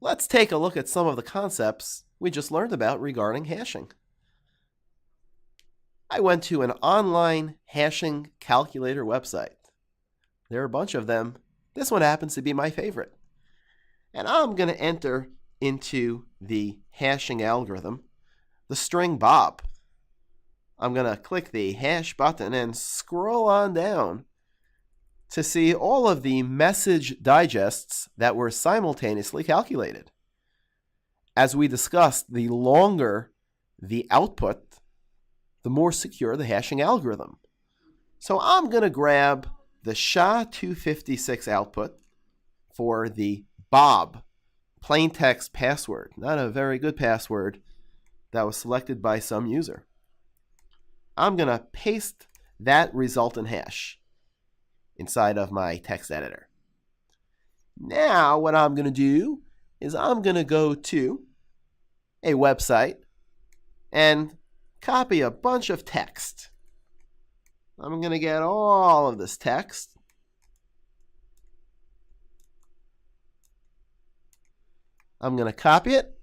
Let's take a look at some of the concepts we just learned about regarding hashing. I went to an online hashing calculator website. There are a bunch of them. This one happens to be my favorite. And I'm going to enter into the hashing algorithm the string Bob. I'm going to click the hash button and scroll on down to see all of the message digests that were simultaneously calculated. As we discussed, the longer the output, the more secure the hashing algorithm. So I'm going to grab the SHA-256 output for the Bob plain text password. Not a very good password that was selected by some user. I'm going to paste that resultant hash inside of my text editor. Now what I'm going to do is I'm going to go to a website and copy a bunch of text. I'm going to get all of this text. I'm going to copy it,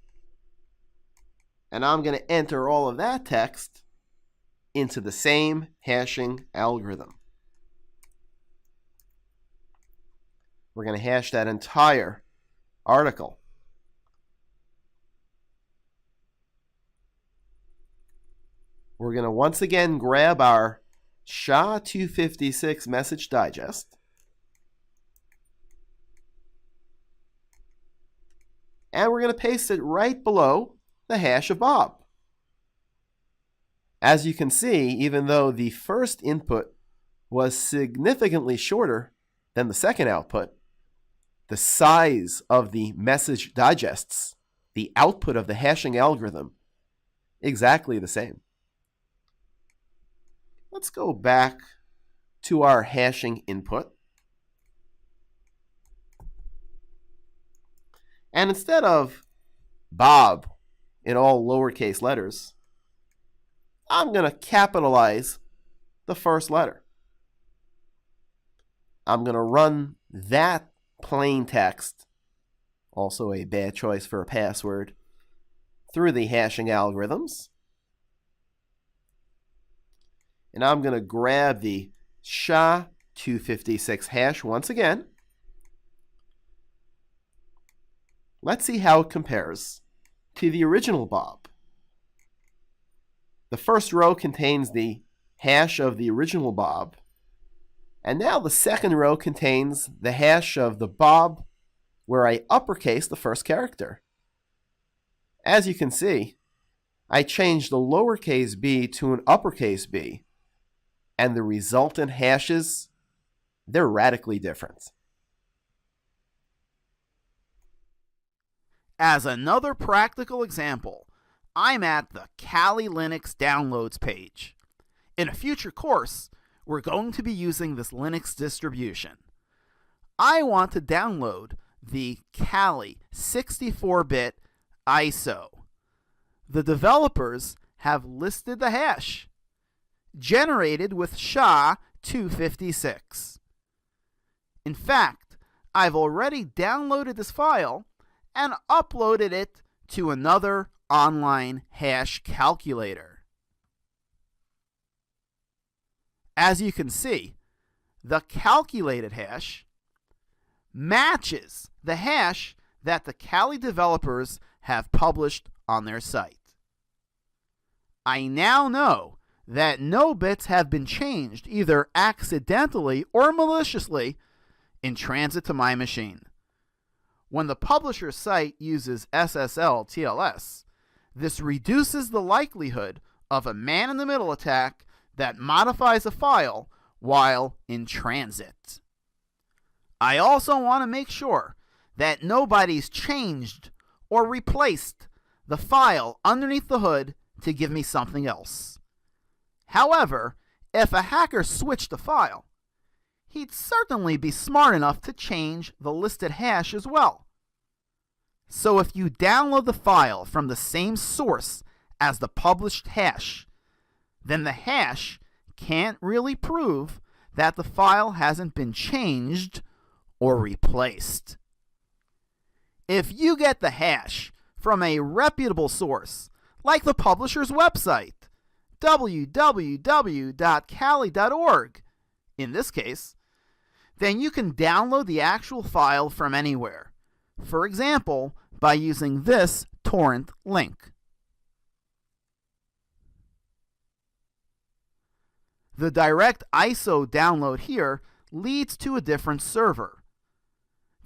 and I'm going to enter all of that text into the same hashing algorithm. We're going to hash that entire article. We're going to once again grab our SHA-256 message digest, and we're going to paste it right below the hash of Bob. As you can see, even though the first input was significantly shorter than the second output, the size of the message digests, the output of the hashing algorithm, exactly the same. Let's go back to our hashing input. And instead of Bob in all lowercase letters, I'm going to capitalize the first letter. I'm going to run that plain text, also a bad choice for a password, through the hashing algorithms. And I'm going to grab the SHA-256 hash once again. Let's see how it compares to the original Bob. The first row contains the hash of the original Bob, and now the second row contains the hash of the Bob where I uppercase the first character. As you can see, I changed the lowercase b to an uppercase b, and the resultant hashes, they're radically different. As another practical example, I'm at the Kali Linux downloads page. In a future course, we're going to be using this Linux distribution. I want to download the Kali 64-bit ISO. The developers have listed the hash, generated with SHA-256. In fact, I've already downloaded this file and uploaded it to another online hash calculator. As you can see, the calculated hash matches the hash that the Kali developers have published on their site. I now know that no bits have been changed either accidentally or maliciously in transit to my machine. When the publisher site uses SSL TLS, this reduces the likelihood of a man-in-the-middle attack that modifies a file while in transit. I also want to make sure that nobody's changed or replaced the file underneath the hood to give me something else. However, if a hacker switched the file, he'd certainly be smart enough to change the listed hash as well. So if you download the file from the same source as the published hash, then the hash can't really prove that the file hasn't been changed or replaced. If you get the hash from a reputable source, like the publisher's website, www.kali.org, in this case, then you can download the actual file from anywhere. For example, by using this torrent link. The direct ISO download here leads to a different server.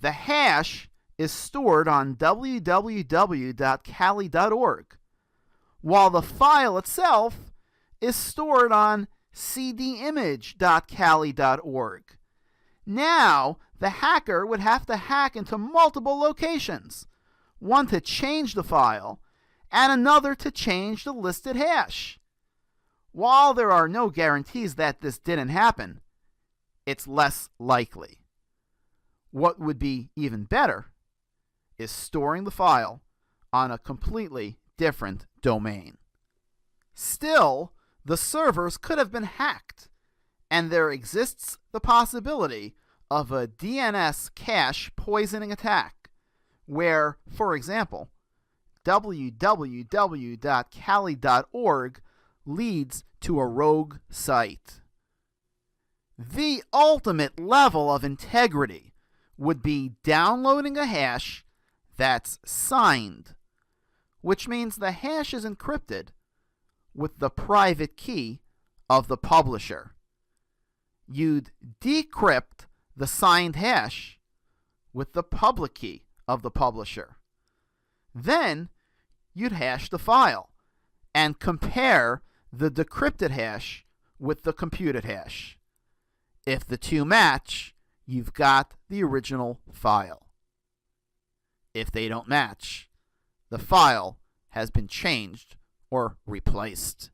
The hash is stored on www.kali.org, while the file itself is stored on cdimage.kali.org. Now, the hacker would have to hack into multiple locations, one to change the file and another to change the listed hash. While there are no guarantees that this didn't happen, it's less likely. What would be even better is storing the file on a completely different domain. Still, the servers could have been hacked, and there exists the possibility of a DNS cache poisoning attack, where, for example, www.kali.org leads to a rogue site. The ultimate level of integrity would be downloading a hash that's signed, which means the hash is encrypted with the private key of the publisher. You'd decrypt the signed hash with the public key of the publisher. Then you'd hash the file and compare the decrypted hash with the computed hash. If the two match, you've got the original file. If they don't match, the file has been changed or replaced.